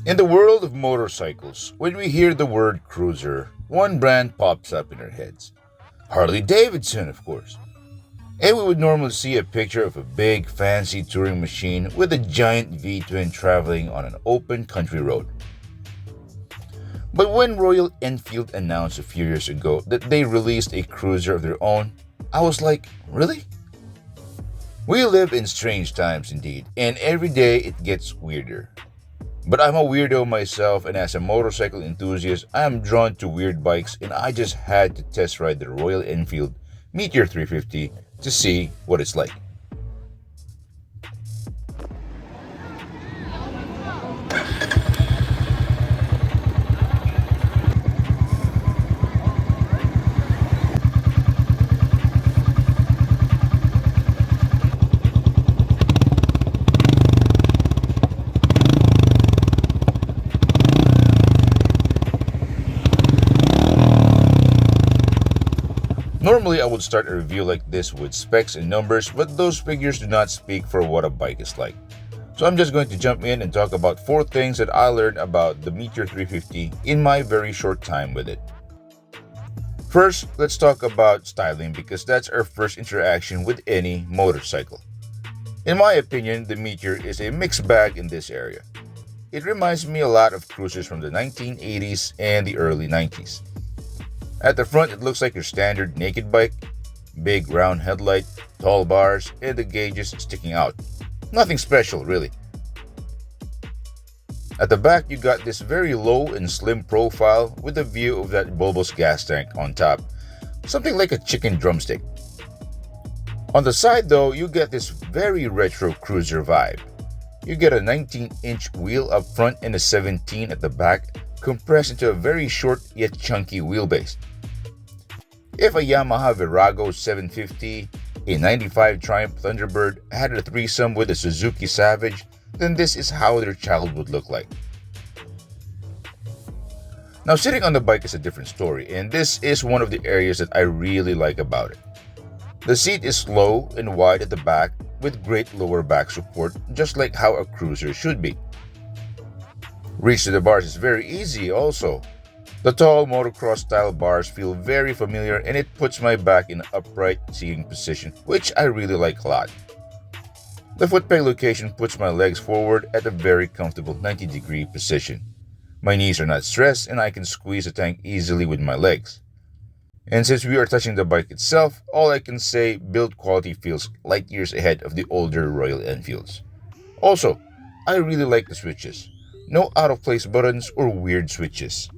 In the world of motorcycles, when we hear the word cruiser, one brand pops up in our heads. Harley Davidson, of course. And we would normally see a picture of a big, fancy touring machine with a giant V-twin traveling on an open country road. But when Royal Enfield announced a few years ago that they released a cruiser of their own, I was like, really? We live in strange times indeed, and every day it gets weirder. But I'm a weirdo myself, and as a motorcycle enthusiast, I am drawn to weird bikes, and I just had to test ride the Royal Enfield Meteor 350 to see what it's like. Normally, I would start a review like this with specs and numbers, but those figures do not speak for what a bike is like. So I'm just going to jump in and talk about 4 things that I learned about the Meteor 350 in my very short time with it. First, let's talk about styling because that's our first interaction with any motorcycle. In my opinion, the Meteor is a mixed bag in this area. It reminds me a lot of cruisers from the 1980s and the early 90s. At the front, it looks like your standard naked bike. Big round headlight, tall bars, and the gauges sticking out. Nothing special, really. At the back, you got this very low and slim profile with a view of that bulbous gas tank on top. Something like a chicken drumstick. On the side though, you get this very retro cruiser vibe. You get a 19-inch wheel up front and a 17 at the back, compressed into a very short yet chunky wheelbase. If a Yamaha Virago 750, a 95 Triumph Thunderbird had a threesome with a Suzuki Savage, then this is how their child would look like. Now sitting on the bike is a different story, and this is one of the areas that I really like about it. The seat is low and wide at the back with great lower back support, just like how a cruiser should be. Reach to the bars is very easy also. The tall motocross style bars feel very familiar and it puts my back in an upright seating position, which I really like a lot. The foot peg location puts my legs forward at a very comfortable 90-degree position. My knees are not stressed and I can squeeze the tank easily with my legs. And since we are touching the bike itself, all I can say build quality feels light years ahead of the older Royal Enfields. Also, I really like the switches. No out of place buttons or weird switches.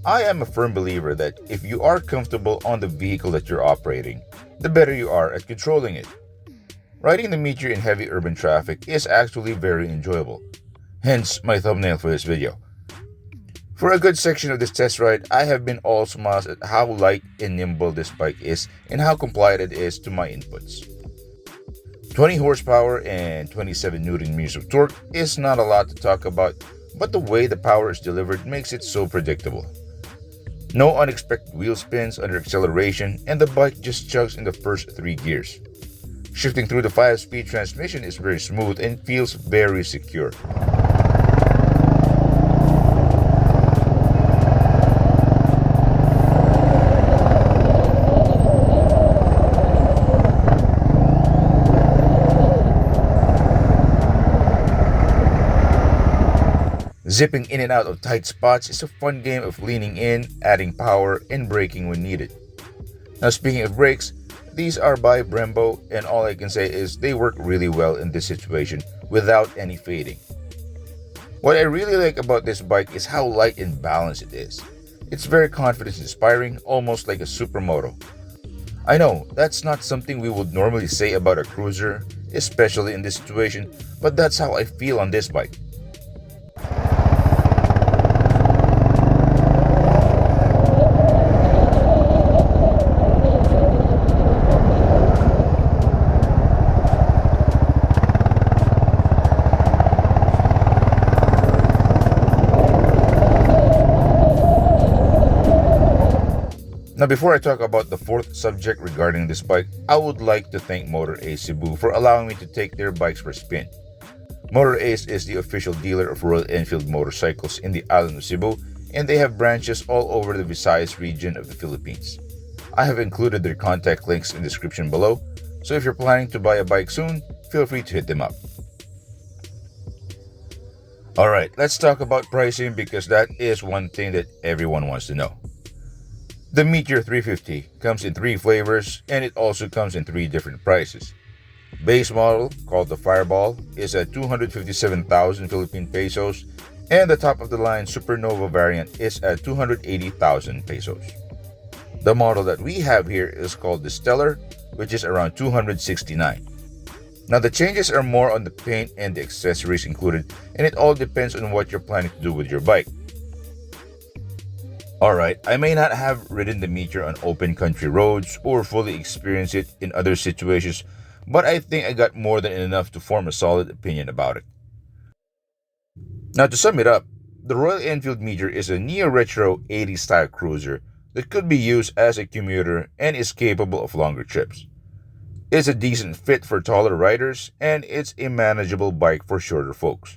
I am a firm believer that if you are comfortable on the vehicle that you're operating, the better you are at controlling it. Riding the Meteor in heavy urban traffic is actually very enjoyable, hence my thumbnail for this video. For a good section of this test ride, I have been all smiles at how light and nimble this bike is and how compliant it is to my inputs. 20 horsepower and 27 newton meters of torque is not a lot to talk about, but the way the power is delivered makes it so predictable. No unexpected wheel spins under acceleration, and the bike just chugs in the first 3 gears. Shifting through the 5-speed transmission is very smooth and feels very secure. Zipping in and out of tight spots is a fun game of leaning in, adding power, and braking when needed. Now speaking of brakes, these are by Brembo, and all I can say is they work really well in this situation without any fading. What I really like about this bike is how light and balanced it is. It's very confidence-inspiring, almost like a supermoto. I know, that's not something we would normally say about a cruiser, especially in this situation, but that's how I feel on this bike. Now, before I talk about the fourth subject regarding this bike, I would like to thank Motor Ace Cebu for allowing me to take their bikes for a spin. Motor Ace is the official dealer of Royal Enfield motorcycles in the island of Cebu, and they have branches all over the Visayas region of the Philippines. I have included their contact links in the description below, so if you're planning to buy a bike soon, feel free to hit them up. Alright, let's talk about pricing because that is one thing that everyone wants to know. The Meteor 350 comes in 3 flavors and it also comes in 3 different prices. Base model, called the Fireball, is at 257,000 Philippine pesos, and the top of the line Supernova variant is at 280,000 pesos. The model that we have here is called the Stellar, which is around 269. Now the changes are more on the paint and the accessories included, and it all depends on what you're planning to do with your bike. Alright, I may not have ridden the Meteor on open country roads or fully experienced it in other situations, but I think I got more than enough to form a solid opinion about it. Now to sum it up, the Royal Enfield Meteor is a neo-retro 80s style cruiser that could be used as a commuter and is capable of longer trips. It's a decent fit for taller riders, and it's a manageable bike for shorter folks.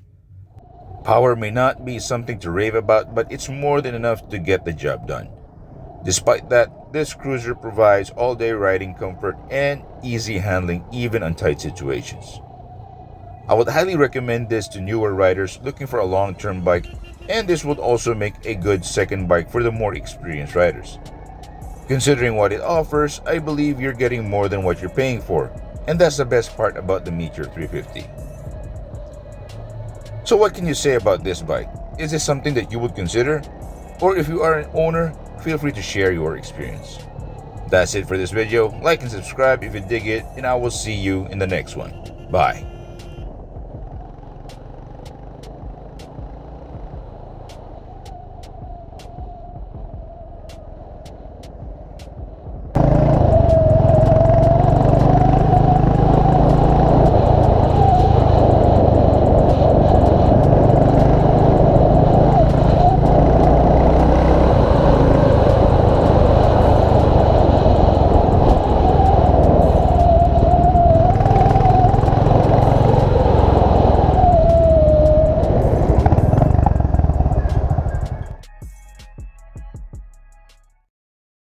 Power may not be something to rave about, but it's more than enough to get the job done. Despite that, this cruiser provides all-day riding comfort and easy handling even on tight situations. I would highly recommend this to newer riders looking for a long-term bike, and this would also make a good second bike for the more experienced riders. Considering what it offers, I believe you're getting more than what you're paying for, and that's the best part about the Meteor 350. So what can you say about this bike? Is this something that you would consider? Or if you are an owner, feel free to share your experience. That's it for this video. Like and subscribe if you dig it, and I will see you in the next one. Bye.